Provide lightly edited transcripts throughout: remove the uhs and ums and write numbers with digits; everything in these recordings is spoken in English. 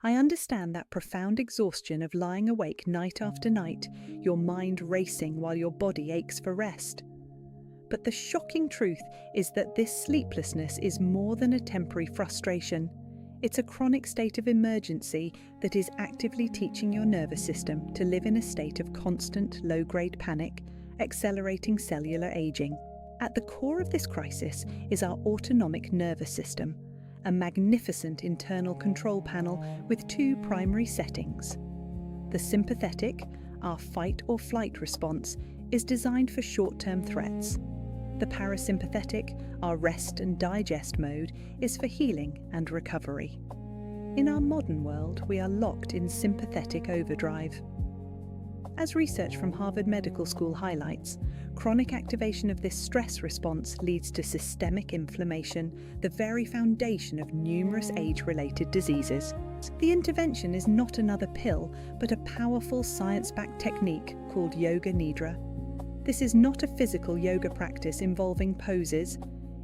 I understand that profound exhaustion of lying awake night after night, your mind racing while your body aches for rest. But the shocking truth is that this sleeplessness is more than a temporary frustration. It's a chronic state of emergency that is actively teaching your nervous system to live in a state of constant low-grade panic, accelerating cellular aging. At the core of this crisis is our autonomic nervous system, a magnificent internal control panel with two primary settings. The sympathetic, our fight or flight response, is designed for short-term threats. The parasympathetic, our rest and digest mode, is for healing and recovery. In our modern world, we are locked in sympathetic overdrive. As research from Harvard Medical School highlights, chronic activation of this stress response leads to systemic inflammation, the very foundation of numerous age-related diseases. The intervention is not another pill, but a powerful science-backed technique called Yoga Nidra. This is not a physical yoga practice involving poses.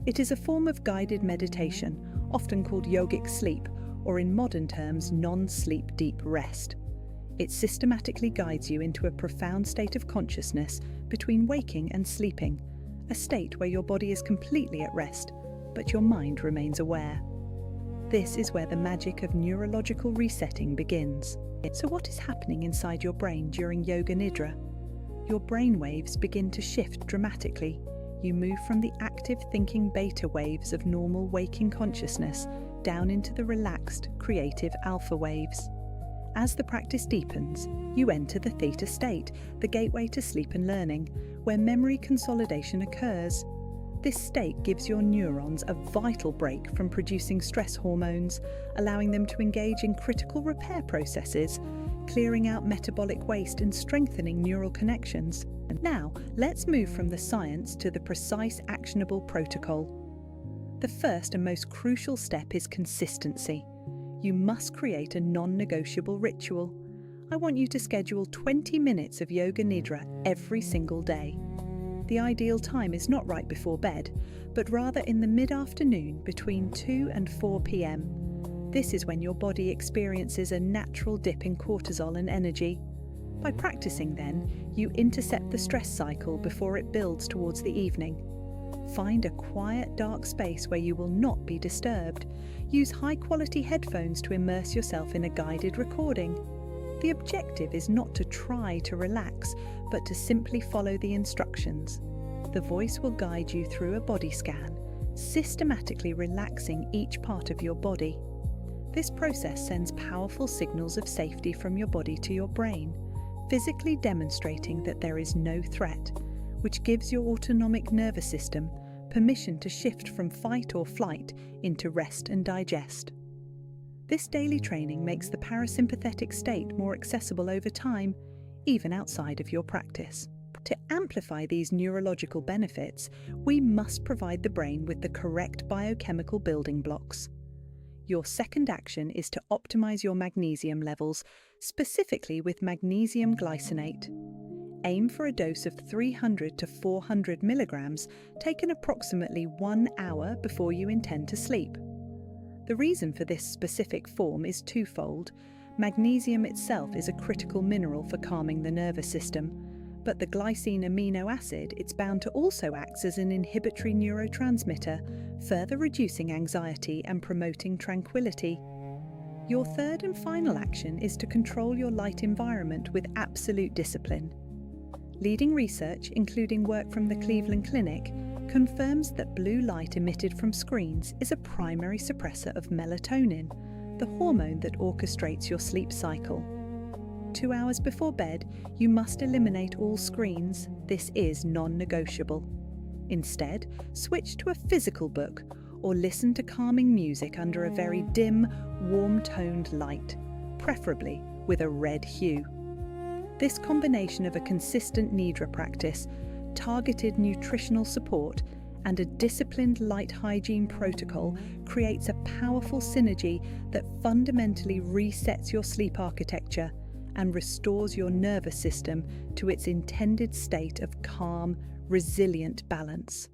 It is a form of guided meditation, often called yogic sleep, or in modern terms, non-sleep deep rest. It systematically guides you into a profound state of consciousness between waking and sleeping, a state where your body is completely at rest, but your mind remains aware. This is where the magic of neurological resetting begins. So what is happening inside your brain during Yoga Nidra? Your brainwaves begin to shift dramatically. You move from the active thinking beta waves of normal waking consciousness down into the relaxed, creative alpha waves. As the practice deepens, you enter the theta state, the gateway to sleep and learning, where memory consolidation occurs. This state gives your neurons a vital break from producing stress hormones, allowing them to engage in critical repair processes, clearing out metabolic waste and strengthening neural connections. And now, let's move from the science to the precise, actionable protocol. The first and most crucial step is consistency. You must create a non-negotiable ritual. I want you to schedule 20 minutes of Yoga Nidra every single day. The ideal time is not right before bed, but rather in the mid-afternoon between 2 and 4 p.m. This is when your body experiences a natural dip in cortisol and energy. By practicing then, you intercept the stress cycle before it builds towards the evening. Find a quiet, dark space where you will not be disturbed. Use high-quality headphones to immerse yourself in a guided recording. The objective is not to try to relax, but to simply follow the instructions. The voice will guide you through a body scan, systematically relaxing each part of your body. This process sends powerful signals of safety from your body to your brain, physically demonstrating that there is no threat, which gives your autonomic nervous system permission to shift from fight or flight into rest and digest. This daily training makes the parasympathetic state more accessible over time, even outside of your practice. To amplify these neurological benefits, we must provide the brain with the correct biochemical building blocks. Your second action is to optimize your magnesium levels, specifically with magnesium glycinate. Aim for a dose of 300 to 400 milligrams, taken approximately 1 hour before you intend to sleep. The reason for this specific form is twofold. Magnesium itself is a critical mineral for calming the nervous system, but the glycine amino acid it's bound to also acts as an inhibitory neurotransmitter, further reducing anxiety and promoting tranquility. Your third and final action is to control your light environment with absolute discipline. Leading research, including work from the Cleveland Clinic, confirms that blue light emitted from screens is a primary suppressor of melatonin, the hormone that orchestrates your sleep cycle. 2 hours before bed, you must eliminate all screens. This is non-negotiable. Instead, switch to a physical book or listen to calming music under a very dim, warm-toned light, preferably with a red hue. This combination of a consistent Nidra practice, targeted nutritional support, and a disciplined light hygiene protocol creates a powerful synergy that fundamentally resets your sleep architecture and restores your nervous system to its intended state of calm, resilient balance.